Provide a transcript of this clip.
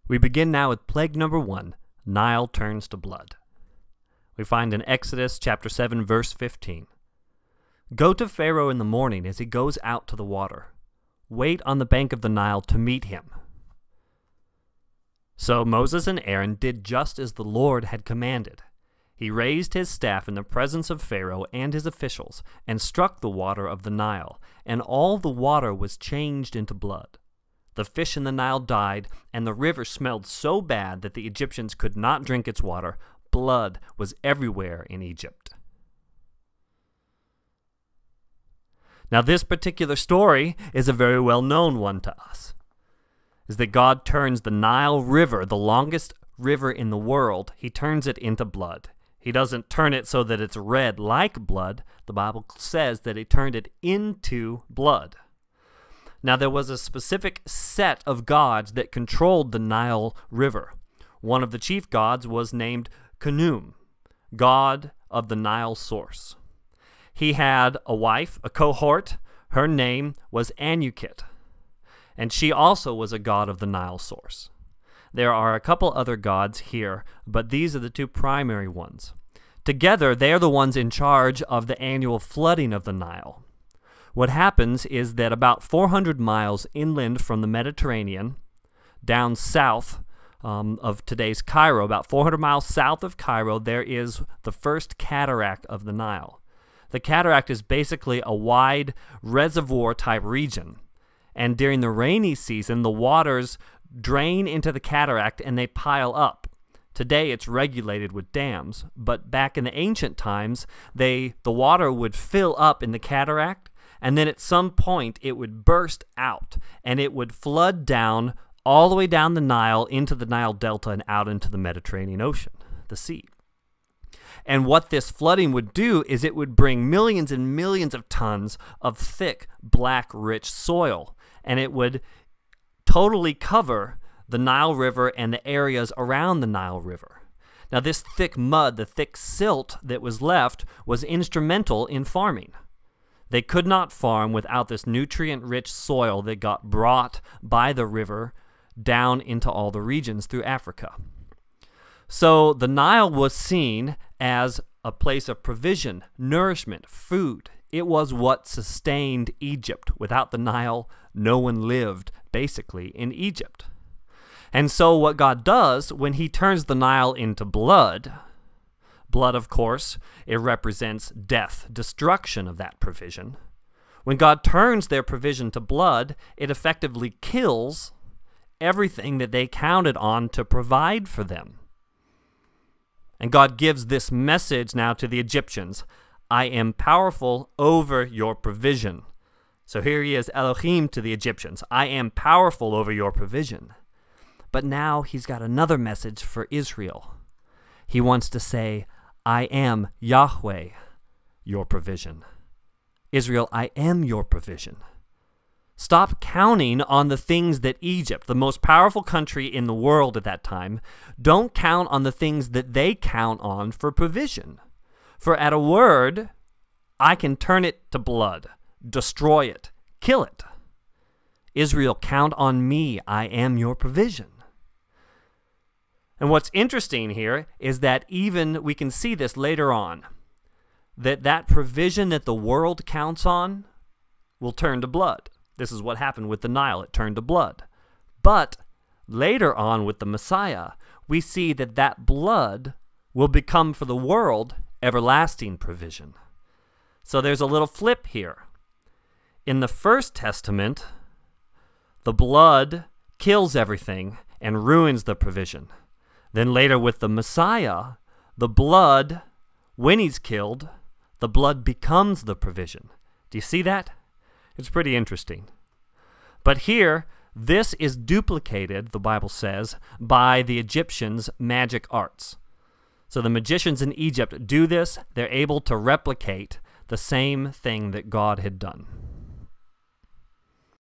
We begin now with plague number 1, Nile turns to blood. We find in Exodus chapter 7, verse 15. Go to Pharaoh in the morning as he goes out to the water. Wait on the bank of the Nile to meet him. So Moses and Aaron did just as the Lord had commanded. He raised his staff in the presence of Pharaoh and his officials, and struck the water of the Nile, and all the water was changed into blood. The fish in the Nile died, and the river smelled so bad that the Egyptians could not drink its water. Blood was everywhere in Egypt. Now this particular story is a very well-known one to us. Is that God turns the Nile River, the longest river in the world, he turns it into blood. He doesn't turn it so that it's red like blood. The Bible says that he turned it into blood. Now there was a specific set of gods that controlled the Nile River. One of the chief gods was named Khnum, god of the Nile source. He had a wife, a cohort. Her name was Anukit, and she also was a god of the Nile source. There are a couple other gods here, but these are the two primary ones. Together, they are the ones in charge of the annual flooding of the Nile. What happens is that about 400 miles inland from the Mediterranean, down south of today's Cairo, about 400 miles south of Cairo, there is the first cataract of the Nile. The cataract is basically a wide reservoir-type region, and during the rainy season, the waters drain into the cataract and they pile up. Today it's regulated with dams, but back in the ancient times, the water would fill up in the cataract, and then at some point it would burst out, and it would flood down all the way down the Nile into the Nile Delta and out into the Mediterranean Ocean, the sea. And what this flooding would do is it would bring millions and millions of tons of thick, black, rich soil, and it would totally cover the Nile River and the areas around the Nile River. Now this thick mud, the thick silt that was left, was instrumental in farming. They could not farm without this nutrient-rich soil that got brought by the river down into all the regions through Africa. So the Nile was seen as a place of provision, nourishment, food. It was what sustained Egypt. Without the Nile, no one lived, basically, in Egypt. And so what God does when he turns the Nile into blood, blood, of course, it represents death, destruction of that provision. When God turns their provision to blood, it effectively kills everything that they counted on to provide for them. And God gives this message now to the Egyptians. I am powerful over your provision. So here he is, Elohim, to the Egyptians. I am powerful over your provision. But now he's got another message for Israel. He wants to say, I am Yahweh, your provision. Israel, I am your provision. Stop counting on the things that Egypt, the most powerful country in the world at that time, don't count on the things that they count on for provision. For at a word, I can turn it to blood, destroy it, kill it. Israel, count on me, I am your provision. And what's interesting here is that even, we can see this later on, that provision that the world counts on will turn to blood. This is what happened with the Nile. It turned to blood. But later on with the Messiah, we see that that blood will become for the world everlasting provision. So there's a little flip here. In the First Testament, the blood kills everything and ruins the provision. Then later with the Messiah, the blood, when he's killed, the blood becomes the provision. Do you see that? It's pretty interesting. But here, this is duplicated, the Bible says, by the Egyptians' magic arts. So the magicians in Egypt do this. They're able to replicate the same thing that God had done.